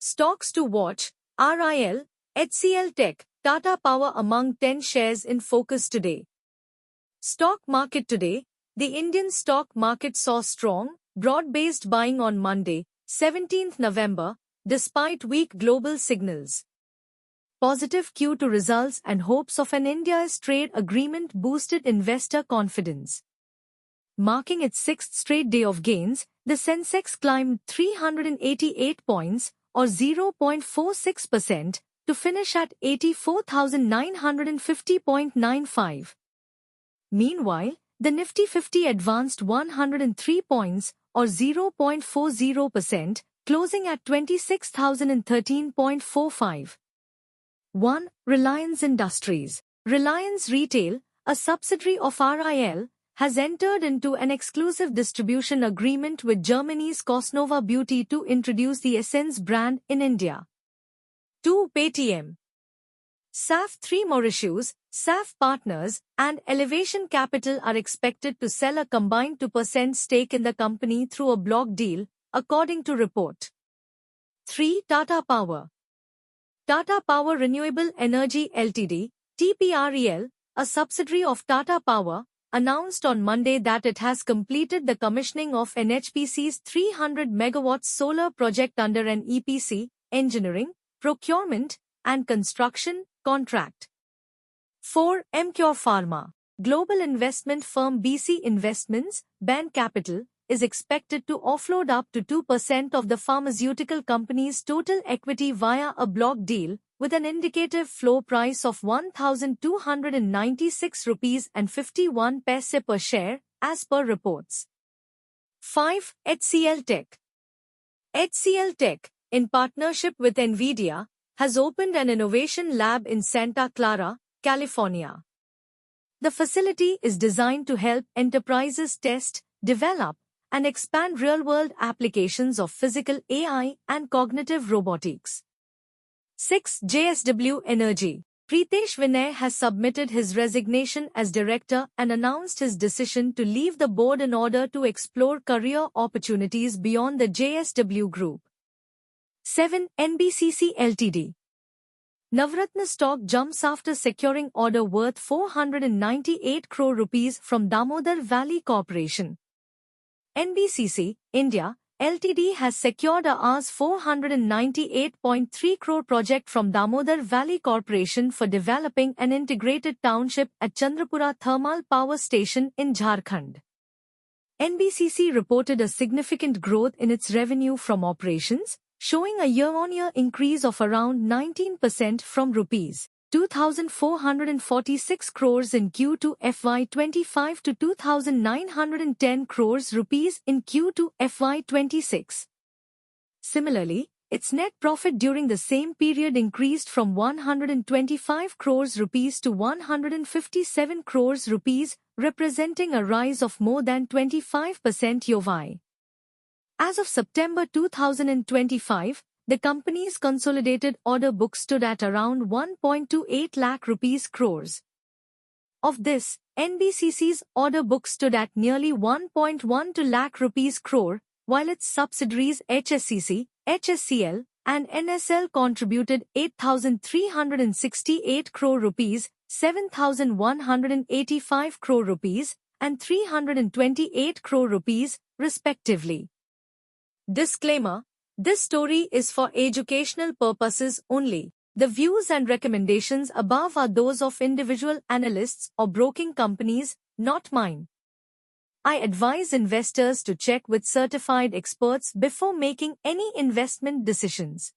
Stocks to watch: RIL, HCL Tech, Tata Power among 10 shares in focus today. Stock market today. The Indian stock market saw strong, broad-based buying on Monday, 17th November, despite weak global signals. Positive Q2 results and hopes of an India's trade agreement boosted investor confidence. Marking its sixth straight day of gains, the Sensex climbed 388 points, or 0.46%, to finish at 84,950.95. Meanwhile, the Nifty 50 advanced 103 points, or 0.40%, closing at 26,013.45. 1. Reliance Industries. Reliance Retail, a subsidiary of RIL, has entered into an exclusive distribution agreement with Germany's Cosnova Beauty to introduce the Essence brand in India. 2. Paytm. SAF 3 Mauritius, SAF Partners, and Elevation Capital are expected to sell a combined 2% stake in the company through a block deal, according to report. 3. Tata Power. Tata Power Renewable Energy Ltd, TPREL, a subsidiary of Tata Power, announced on Monday that it has completed the commissioning of NHPC's 300 MW solar project under an EPC, engineering, procurement, and construction contract. 4. Emcure Pharma. Global investment firm BC Investments, Bain Capital, is expected to offload up to 2% of the pharmaceutical company's total equity via a block deal, with an indicative floor price of 1,296 rupees and 51 paise per share, as per reports. 5. HCL Tech. HCL Tech, in partnership with NVIDIA, has opened an innovation lab in Santa Clara, California. The facility is designed to help enterprises test, develop, and expand real-world applications of physical AI and cognitive robotics. 6. JSW Energy. Pritesh Vinay has submitted his resignation as director and announced his decision to leave the board in order to explore career opportunities beyond the JSW Group. 7. NBCC Ltd. Navratna stock jumps after securing order worth 498 crore rupees from Damodar Valley Corporation. NBCC, India, Ltd has secured a Rs 498.3 crore project from Damodar Valley Corporation for developing an integrated township at Chandrapura Thermal Power Station in Jharkhand. NBCC reported a significant growth in its revenue from operations, showing a year-on-year increase of around 19% from Rs 2,446 crores in Q2 FY25 to 2,910 crores rupees in Q2 FY26. Similarly, its net profit during the same period increased from 125 crores rupees to 157 crores rupees, representing a rise of more than 25% year-over-year. As of September 2025, the company's consolidated order book stood at around 1.28 lakh rupees crores. Of this, NBCC's order book stood at nearly 1.12 lakh rupees crore, while its subsidiaries HSCC, HSCL, and NSL contributed 8,368 crore rupees, 7,185 crore rupees, and 328 crore rupees, respectively. Disclaimer: this story is for educational purposes only. The views and recommendations above are those of individual analysts or broking companies, not mine. I advise investors to check with certified experts before making any investment decisions.